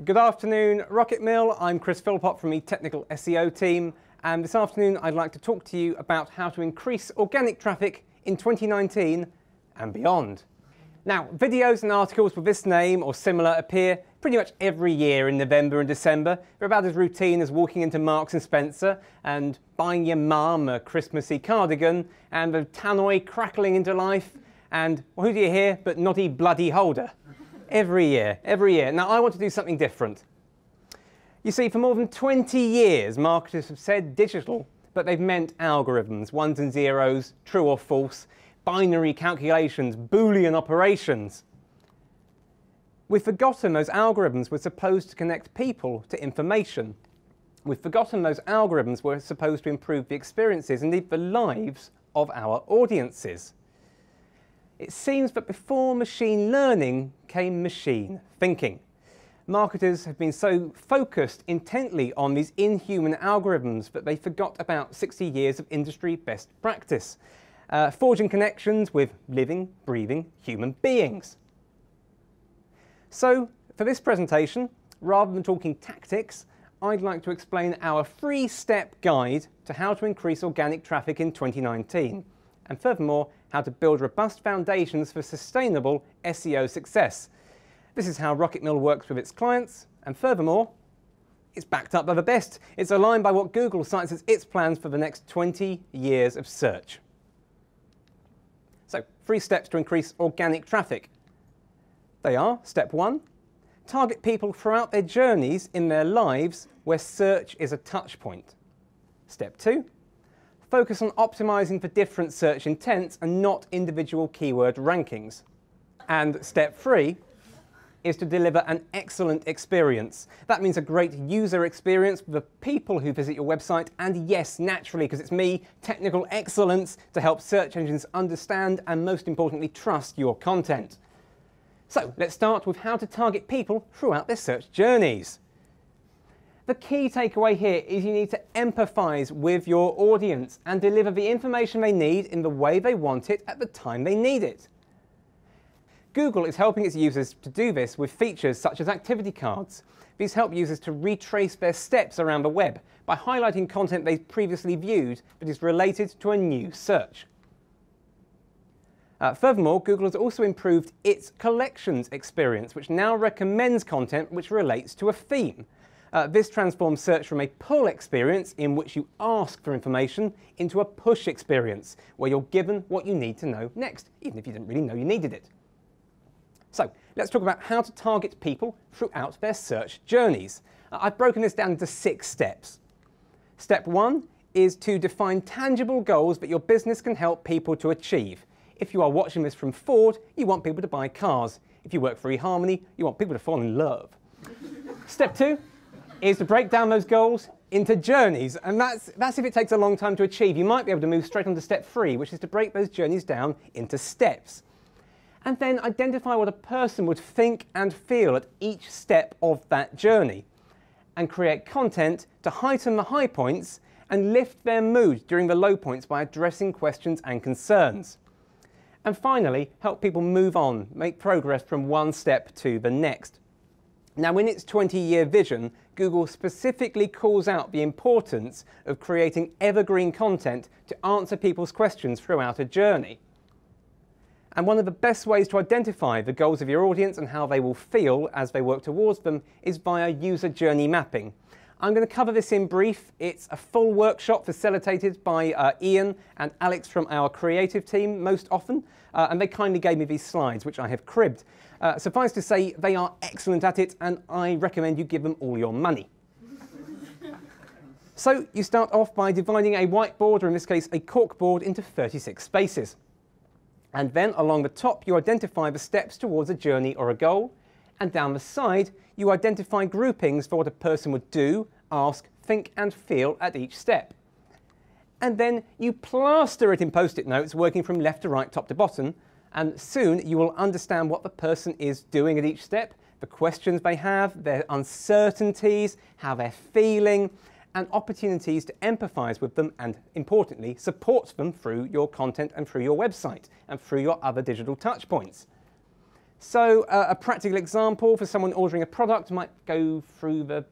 Good afternoon, RocketMill. I'm Chris Philpot from the Technical SEO team, and this afternoon I'd like to talk to you about how to increase organic traffic in 2019 and beyond. Now, videos and articles with this name or similar appear pretty much every year in November and December. They're about as routine as walking into Marks and Spencer and buying your mum a Christmassy cardigan and the tannoy crackling into life and, well, who do you hear but Noddy Bloody Holder? Every year, every year. Now, I want to do something different. You see, for more than 20 years, marketers have said digital, but they've meant algorithms, ones and zeros, true or false, binary calculations, Boolean operations. We've forgotten those algorithms were supposed to connect people to information. We've forgotten those algorithms were supposed to improve the experiences, indeed the lives of our audiences. It seems that before machine learning came machine thinking. Marketers have been so focused intently on these inhuman algorithms that they forgot about 60 years of industry best practice, forging connections with living, breathing human beings. So, for this presentation, rather than talking tactics, I'd like to explain our 3-step guide to how to increase organic traffic in 2019. And furthermore, how to build robust foundations for sustainable SEO success. This is how RocketMill works with its clients, and furthermore, it's backed up by the best. It's aligned by what Google cites as its plans for the next 20 years of search. So, 3 steps to increase organic traffic. They are, step 1, target people throughout their journeys in their lives where search is a touch point. Step 2, focus on optimizing for different search intents and not individual keyword rankings. And step 3 is to deliver an excellent experience. That means a great user experience for the people who visit your website, and yes, naturally, because it's me, technical excellence, to help search engines understand and most importantly trust your content. So let's start with how to target people throughout their search journeys. The key takeaway here is you need to empathize with your audience and deliver the information they need in the way they want it at the time they need it. Google is helping its users to do this with features such as activity cards. These help users to retrace their steps around the web by highlighting content they've previously viewed that is related to a new search. Furthermore, Google has also improved its collections experience, which now recommends content which relates to a theme. This transforms search from a pull experience in which you ask for information into a push experience where you're given what you need to know next, even if you didn't really know you needed it. So let's talk about how to target people throughout their search journeys. I've broken this down into 6 steps. Step 1 is to define tangible goals that your business can help people to achieve. If you are watching this from Ford, you want people to buy cars. If you work for eHarmony, you want people to fall in love. Step 2 is to break down those goals into journeys, and that's if it takes a long time to achieve. You might be able to move straight on to step 3, which is to break those journeys down into steps. And then identify what a person would think and feel at each step of that journey, and create content to heighten the high points and lift their mood during the low points by addressing questions and concerns. And finally, help people move on, make progress from one step to the next. Now, in its 20-year vision, Google specifically calls out the importance of creating evergreen content to answer people's questions throughout a journey. And one of the best ways to identify the goals of your audience and how they will feel as they work towards them is via user journey mapping. I'm going to cover this in brief. It's a full workshop facilitated by Ian and Alex from our creative team most often, and they kindly gave me these slides, which I have cribbed. Suffice to say, they are excellent at it, and I recommend you give them all your money. So you start off by dividing a whiteboard, or in this case a corkboard, into 36 spaces. And then along the top you identify the steps towards a journey or a goal, and down the side you identify groupings for what a person would do, ask, think and feel at each step. And then you plaster it in post-it notes working from left to right, top to bottom, and soon you will understand what the person is doing at each step, the questions they have, their uncertainties, how they're feeling, and opportunities to empathize with them and, importantly, support them through your content and through your website and through your other digital touchpoints. So a practical example for someone ordering a product might go through the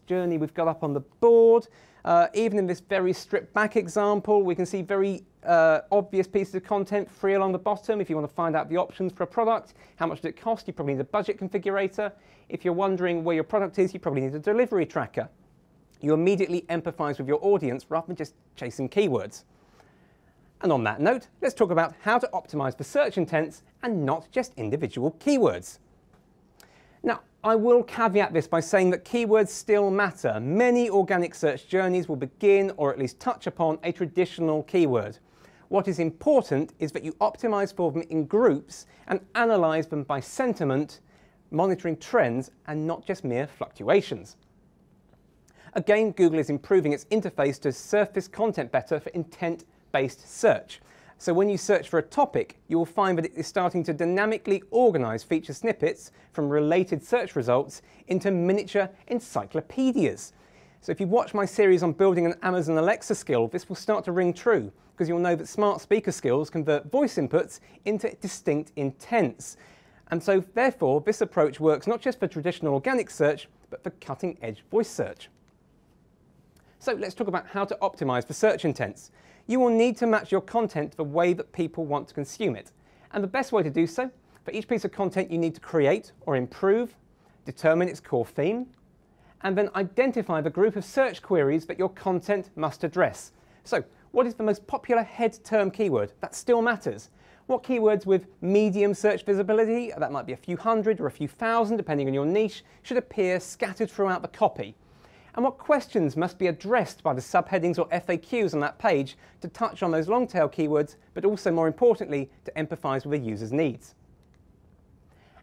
journey we've got up on the board. Even in this very stripped back example, we can see very obvious pieces of content free along the bottom. If you want to find out the options for a product, how much does it cost, you probably need a budget configurator. If you're wondering where your product is, you probably need a delivery tracker. You immediately empathize with your audience rather than just chasing keywords. And on that note, let's talk about how to optimize for search intents and not just individual keywords. Now, I will caveat this by saying that keywords still matter. Many organic search journeys will begin or at least touch upon a traditional keyword. What is important is that you optimize for them in groups and analyze them by sentiment, monitoring trends and not just mere fluctuations. Again, Google is improving its interface to surface content better for intent-based search. So when you search for a topic, you will find that it is starting to dynamically organize feature snippets from related search results into miniature encyclopedias. So if you watch my series on building an Amazon Alexa skill, this will start to ring true, because you'll know that smart speaker skills convert voice inputs into distinct intents. And so therefore, this approach works not just for traditional organic search, but for cutting-edge voice search. So let's talk about how to optimize for search intents. You will need to match your content to the way that people want to consume it. And the best way to do so, for each piece of content you need to create or improve, determine its core theme, and then identify the group of search queries that your content must address. So, what is the most popular head term keyword? That still matters. What keywords with medium search visibility, that might be a few hundred or a few thousand depending on your niche, should appear scattered throughout the copy? And what questions must be addressed by the subheadings or FAQs on that page to touch on those long tail keywords, but also more importantly, to empathize with the user's needs?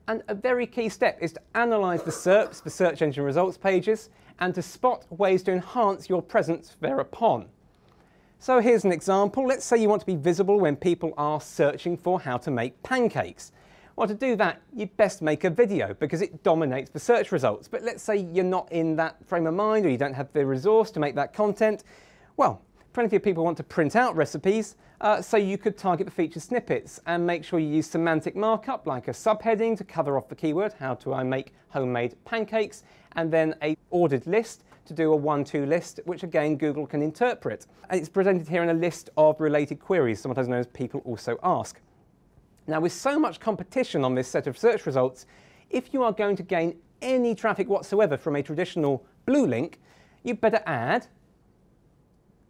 And a very key step is to analyze the SERPs, the search engine results pages, and to spot ways to enhance your presence thereupon. So here's an example. Let's say you want to be visible when people are searching for how to make pancakes. Well, to do that, you'd best make a video because it dominates the search results. But let's say you're not in that frame of mind or you don't have the resource to make that content. Well, plenty of people want to print out recipes, so you could target the featured snippets and make sure you use semantic markup like a subheading to cover off the keyword, how do I make homemade pancakes, and then a ordered list to do a 1-2 list, which again Google can interpret. And it's presented here in a list of related queries, sometimes known as people also ask. Now, with so much competition on this set of search results, if you are going to gain any traffic whatsoever from a traditional blue link, you'd better add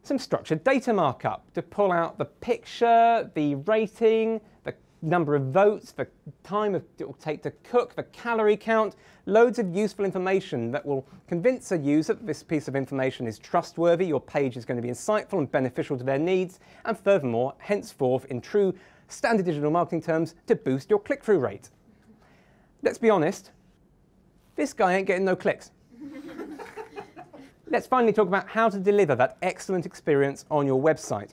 some structured data markup to pull out the picture, the rating, the number of votes, the time it will take to cook, the calorie count, loads of useful information that will convince a user that this piece of information is trustworthy, your page is going to be insightful and beneficial to their needs, and furthermore, henceforth, in true standard digital marketing terms, to boost your click-through rate. Let's be honest, this guy ain't getting no clicks. Let's finally talk about how to deliver that excellent experience on your website.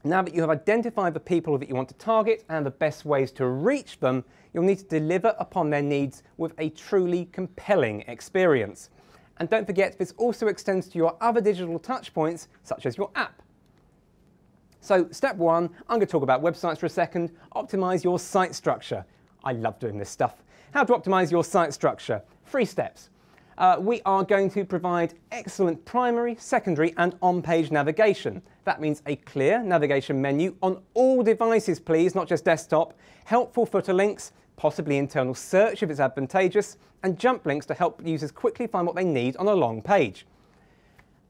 Now that you have identified the people that you want to target and the best ways to reach them, you'll need to deliver upon their needs with a truly compelling experience. And don't forget, this also extends to your other digital touchpoints, such as your app. So step one, I'm going to talk about websites for a second. Optimize your site structure. I love doing this stuff. How to optimize your site structure. 3 steps. We are going to provide excellent primary, secondary, and on-page navigation. That means a clear navigation menu on all devices, please, not just desktop, helpful footer links, possibly internal search if it's advantageous, and jump links to help users quickly find what they need on a long page.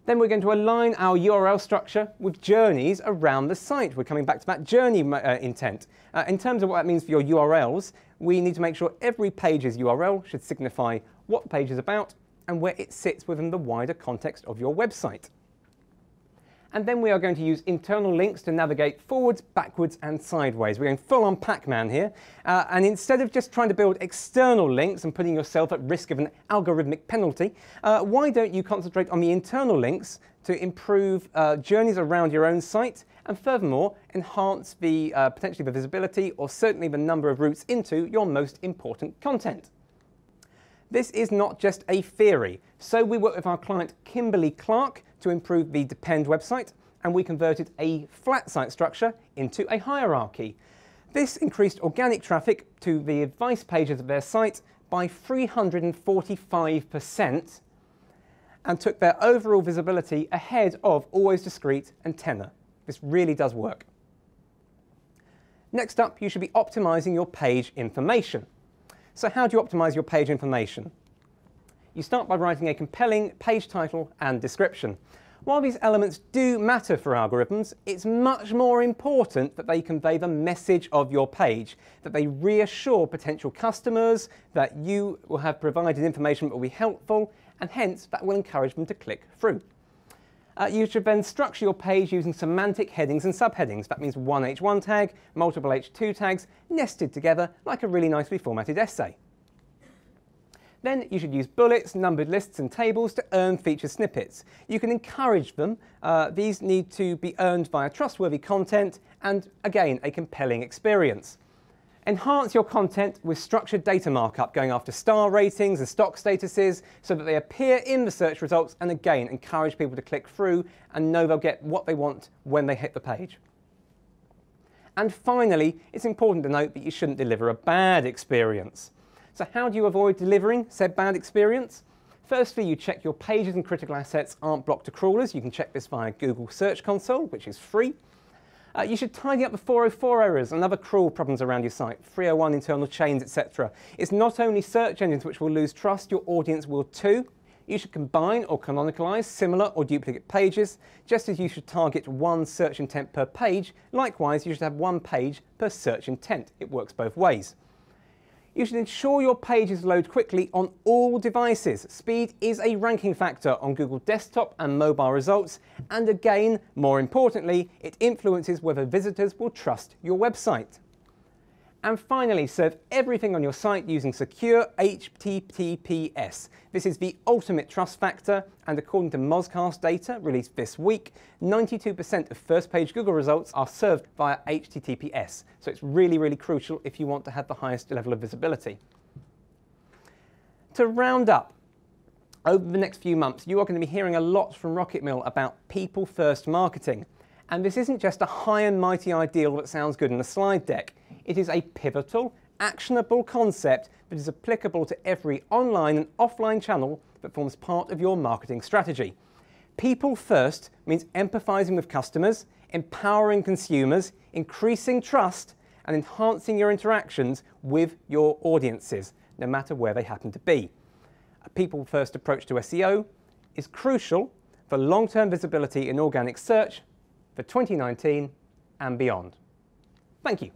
Then we're going to align our URL structure with journeys around the site. We're coming back to that journey intent. In terms of what that means for your URLs, we need to make sure every page's URL should signify what the page is about and where it sits within the wider context of your website. And then we are going to use internal links to navigate forwards, backwards, and sideways. We're going full on Pac-Man here. And instead of just trying to build external links and putting yourself at risk of an algorithmic penalty, why don't you concentrate on the internal links to improve journeys around your own site and furthermore enhance the potentially the visibility or certainly the number of routes into your most important content. This is not just a theory. So we worked with our client Kimberly Clark to improve the Depend website, and we converted a flat site structure into a hierarchy. This increased organic traffic to the advice pages of their site by 345% and took their overall visibility ahead of Always Discreet and Tenor. This really does work. Next up, you should be optimizing your page information. So how do you optimize your page information? You start by writing a compelling page title and description. While these elements do matter for algorithms, it's much more important that they convey the message of your page, that they reassure potential customers that you will have provided information that will be helpful, and hence that will encourage them to click through. You should then structure your page using semantic headings and subheadings. That means one H1 tag, multiple H2 tags, nested together like a really nicely formatted essay. Then you should use bullets, numbered lists and tables to earn feature snippets. You can encourage them. These need to be earned via trustworthy content and, again, a compelling experience. Enhance your content with structured data markup, going after star ratings and stock statuses so that they appear in the search results and, again, encourage people to click through and know they'll get what they want when they hit the page. And finally, it's important to note that you shouldn't deliver a bad experience. So how do you avoid delivering said bad experience? Firstly, you check your pages and critical assets aren't blocked to crawlers. You can check this via Google Search Console, which is free. You should tidy up the 404 errors and other crawl problems around your site, 301 internal chains, etc. It's not only search engines which will lose trust, your audience will too. You should combine or canonicalize similar or duplicate pages, just as you should target one search intent per page. Likewise, you should have one page per search intent. It works both ways. You should ensure your pages load quickly on all devices. Speed is a ranking factor on Google desktop and mobile results, and again, more importantly, it influences whether visitors will trust your website. And finally, serve everything on your site using secure HTTPS. This is the ultimate trust factor, and according to Mozcast data released this week, 92% of first-page Google results are served via HTTPS. So it's really, really crucial if you want to have the highest level of visibility. To round up, over the next few months, you are going to be hearing a lot from RocketMill about people-first marketing. And this isn't just a high and mighty ideal that sounds good in a slide deck. It is a pivotal, actionable concept that is applicable to every online and offline channel that forms part of your marketing strategy. People first means empathizing with customers, empowering consumers, increasing trust, and enhancing your interactions with your audiences, no matter where they happen to be. A people-first approach to SEO is crucial for long-term visibility in organic search for 2019 and beyond. Thank you.